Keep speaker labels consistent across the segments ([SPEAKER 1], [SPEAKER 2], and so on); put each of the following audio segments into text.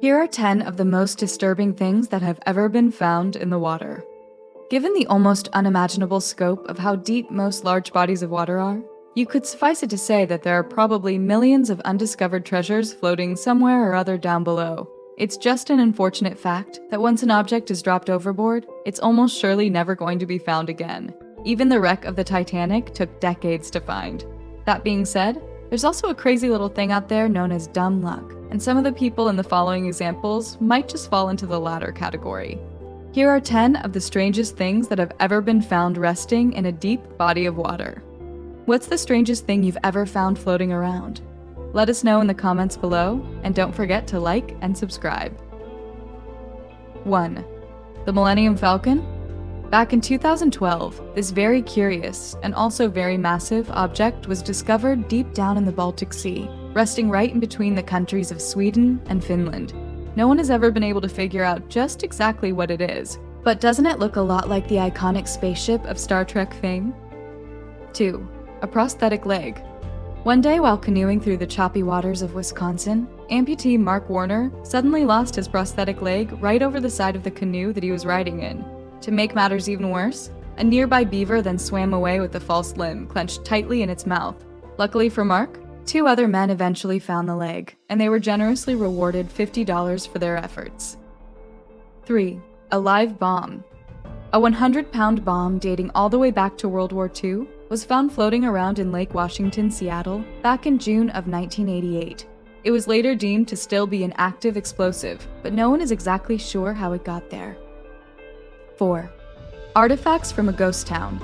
[SPEAKER 1] Here are 10 of the most disturbing things that have ever been found in the water. Given the almost unimaginable scope of how deep most large bodies of water are, you could suffice it to say that there are probably millions of undiscovered treasures floating somewhere or other down below. It's just an unfortunate fact that once an object is dropped overboard, it's almost surely never going to be found again. Even the wreck of the Titanic took decades to find. That being said, there's also a crazy little thing out there known as dumb luck, and some of the people in the following examples might just fall into the latter category. Here are 10 of the strangest things that have ever been found resting in a deep body of water. What's the strangest thing you've ever found floating around? Let us know in the comments below, and don't forget to like and subscribe. 1. The Millennium Falcon? Back in 2012, this very curious and also very massive object was discovered deep down in the Baltic Sea, resting right in between the countries of Sweden and Finland. No one has ever been able to figure out just exactly what it is, but doesn't it look a lot like the iconic spaceship of Star Trek fame? 2. A prosthetic leg. One day while canoeing through the choppy waters of Wisconsin, amputee Mark Warner suddenly lost his prosthetic leg right over the side of the canoe that he was riding in. To make matters even worse, a nearby beaver then swam away with the false limb clenched tightly in its mouth. Luckily for Mark, 2 other men eventually found the leg, and they were generously rewarded $50 for their efforts. 3. A live bomb. A 100-pound bomb dating all the way back to World War II was found floating around in Lake Washington, Seattle, back in June of 1988. It was later deemed to still be an active explosive, but no one is exactly sure how it got there. 4. Artifacts from a ghost town.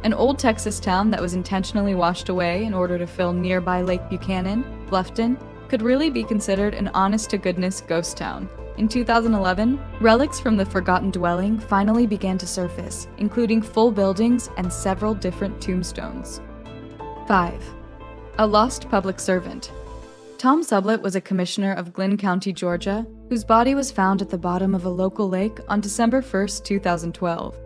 [SPEAKER 1] An old Texas town that was intentionally washed away in order to fill nearby Lake Buchanan, Bluffton, could really be considered an honest-to-goodness ghost town. In 2011, relics from the forgotten dwelling finally began to surface, including full buildings and several different tombstones. 5. A lost public servant. Tom Sublett was a commissioner of Glynn County, Georgia, whose body was found at the bottom of a local lake on December 1, 2012.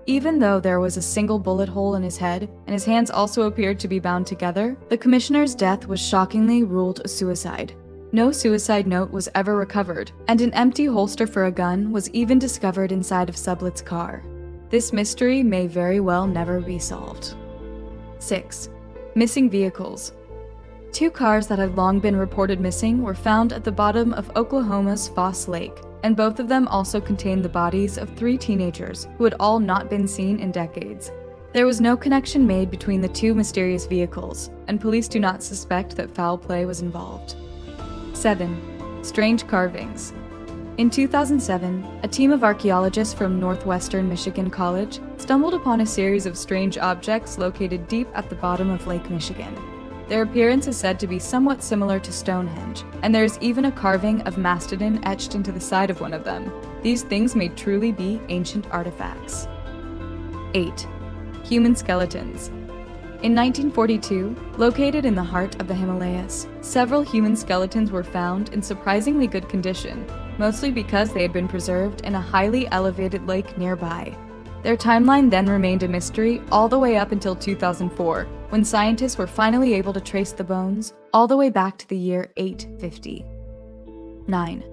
[SPEAKER 1] Even though there was a single bullet hole in his head, and his hands also appeared to be bound together, the commissioner's death was shockingly ruled a suicide. No suicide note was ever recovered, and an empty holster for a gun was even discovered inside of Sublett's car. This mystery may very well never be solved. 6. Missing vehicles. 2 cars that had long been reported missing were found at the bottom of Oklahoma's Foss Lake, and both of them also contained the bodies of 3 teenagers who had all not been seen in decades. There was no connection made between the 2 mysterious vehicles, and police do not suspect that foul play was involved. 7. Strange carvings. In 2007, a team of archaeologists from Northwestern Michigan College stumbled upon a series of strange objects located deep at the bottom of Lake Michigan. Their appearance is said to be somewhat similar to Stonehenge, and there is even a carving of mastodon etched into the side of one of them. These things may truly be ancient artifacts. 8. Human skeletons. In 1942, located in the heart of the Himalayas, several human skeletons were found in surprisingly good condition, mostly because they had been preserved in a highly elevated lake nearby. Their timeline then remained a mystery all the way up until 2004, when scientists were finally able to trace the bones all the way back to the year 850. 9.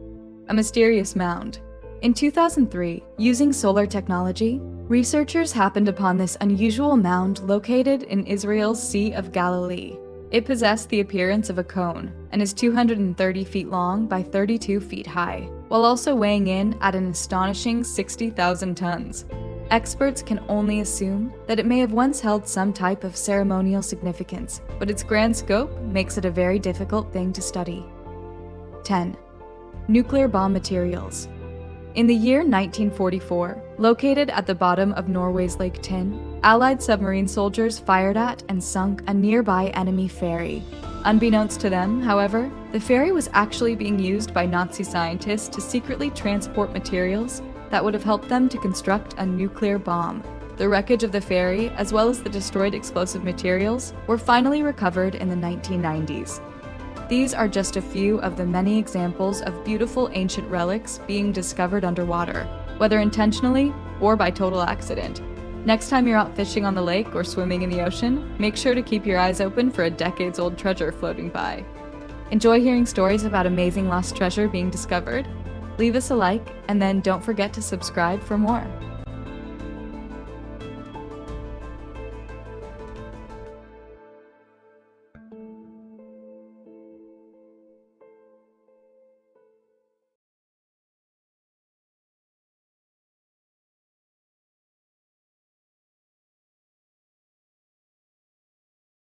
[SPEAKER 1] A mysterious mound. In 2003, using solar technology, researchers happened upon this unusual mound located in Israel's Sea of Galilee. It possessed the appearance of a cone and is 230 feet long by 32 feet high, while also weighing in at an astonishing 60,000 tons. Experts can only assume that it may have once held some type of ceremonial significance, but its grand scope makes it a very difficult thing to study. 10. Nuclear bomb materials. In the year 1944, located at the bottom of Norway's Lake Tinn, Allied submarine soldiers fired at and sunk a nearby enemy ferry. Unbeknownst to them, however, the ferry was actually being used by Nazi scientists to secretly transport materials that would have helped them to construct a nuclear bomb. The wreckage of the ferry, as well as the destroyed explosive materials, were finally recovered in the 1990s. These are just a few of the many examples of beautiful ancient relics being discovered underwater, whether intentionally or by total accident. Next time you're out fishing on the lake or swimming in the ocean, make sure to keep your eyes open for a decades-old treasure floating by. Enjoy hearing stories about amazing lost treasure being discovered? Leave us a like, and then don't forget to subscribe for more.